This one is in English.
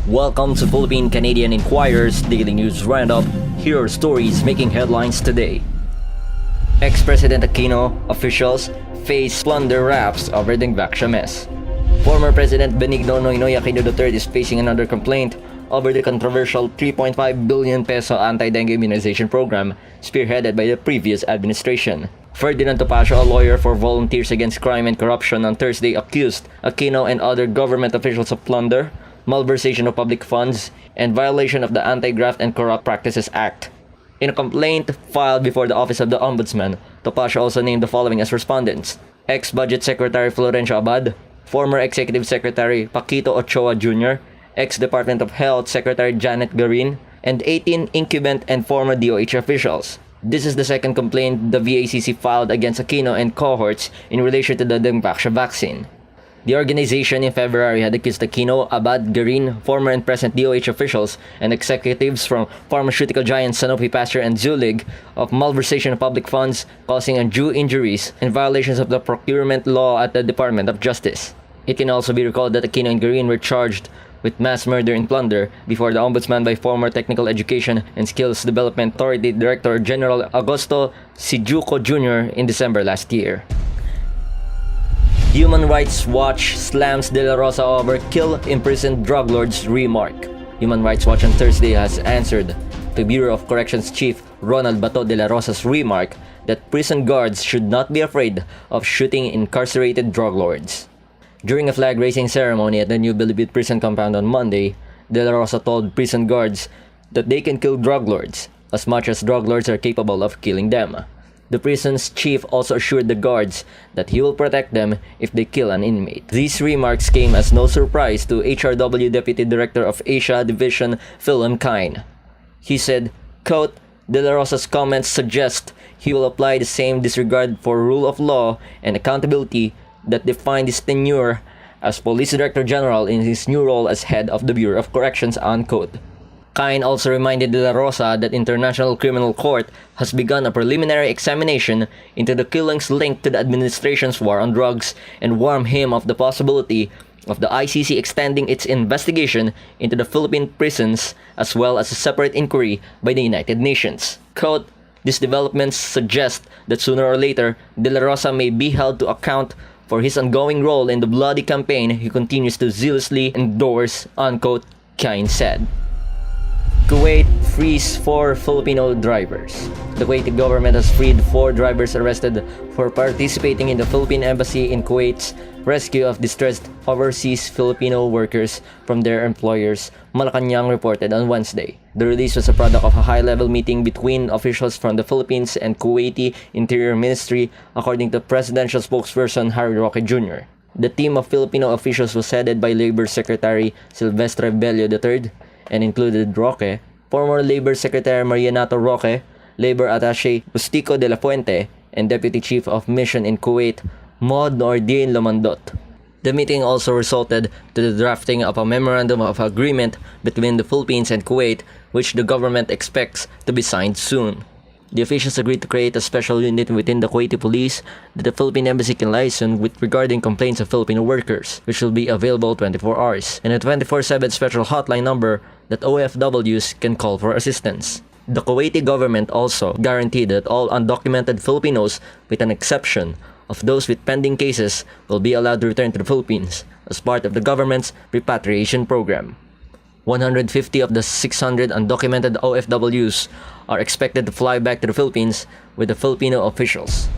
Welcome to Philippine Canadian Inquirer's Daily News Roundup. Here are stories making headlines today. Ex-President Aquino officials face plunder raps over Dengvaxia mess. Former President Benigno Noynoy Aquino III is facing another complaint over the controversial 3.5 billion peso anti-dengue immunization program spearheaded by the previous administration. Ferdinand Topacio, a lawyer for Volunteers Against Crime and Corruption, on Thursday accused Aquino and other government officials of plunder, malversation of public funds, and violation of the Anti-Graft and Corrupt Practices Act. In a complaint filed before the Office of the Ombudsman, Topacio also named the following as respondents: ex-Budget Secretary Florencio Abad, former Executive Secretary Paquito Ochoa Jr., ex-Department of Health Secretary Janet Garin, and 18 incumbent and former DOH officials. This is the second complaint the VACC filed against Aquino and cohorts in relation to the Dengvaxia vaccine. The organization in February had accused Aquino, Abad, Garin, former and present DOH officials, and executives from pharmaceutical giants Sanofi Pasteur and Zulig of malversation of public funds, causing undue injuries, and violations of the procurement law at the Department of Justice. It can also be recalled that Aquino and Garin were charged with mass murder and plunder before the Ombudsman by former Technical Education and Skills Development Authority Director General Augusto Sijuco Jr. in December last year. Human Rights Watch slams Dela Rosa over kill imprisoned drug lords remark. Human Rights Watch on Thursday has answered the Bureau of Corrections Chief Ronald Bato Dela Rosa's remark that prison guards should not be afraid of shooting incarcerated drug lords. During a flag-raising ceremony at the New Bilibid prison compound on Monday, Dela Rosa told prison guards that they can kill drug lords as much as drug lords are capable of killing them. The prison's chief also assured the guards that he will protect them if they kill an inmate. These remarks came as no surprise to HRW Deputy Director of Asia Division Philem Kine. He said, quote, "Dela Rosa's comments suggest he will apply the same disregard for rule of law and accountability that defined his tenure as Police Director General in his new role as head of the Bureau of Corrections," unquote. Kine also reminded Dela Rosa that International Criminal Court has begun a preliminary examination into the killings linked to the administration's war on drugs and warned him of the possibility of the ICC extending its investigation into the Philippine prisons as well as a separate inquiry by the United Nations. Quote, "These developments suggest that sooner or later, Dela Rosa may be held to account for his ongoing role in the bloody campaign he continues to zealously endorse," unquote, Kine said. Kuwait frees 4 Filipino drivers. The Kuwaiti government has freed 4 drivers arrested for participating in the Philippine Embassy in Kuwait's rescue of distressed overseas Filipino workers from their employers, Malacanang reported on Wednesday. The release was a product of a high-level meeting between officials from the Philippines and Kuwaiti Interior Ministry, according to presidential spokesperson Harry Roque Jr. The team of Filipino officials was headed by Labor Secretary Silvestre Bello III, and included Roque, former Labor Secretary Marianato Roque, Labor Attaché Justico de la Fuente, and Deputy Chief of Mission in Kuwait, Maud Nordin Lamandot. The meeting also resulted to the drafting of a memorandum of agreement between the Philippines and Kuwait, which the government expects to be signed soon. The officials agreed to create a special unit within the Kuwaiti police that the Philippine Embassy can liaison with regarding complaints of Filipino workers, which will be available 24 hours, and a 24/7 special hotline number that OFWs can call for assistance. The Kuwaiti government also guaranteed that all undocumented Filipinos, with an exception of those with pending cases, will be allowed to return to the Philippines as part of the government's repatriation program. 150 of the 600 undocumented OFWs are expected to fly back to the Philippines with the Filipino officials.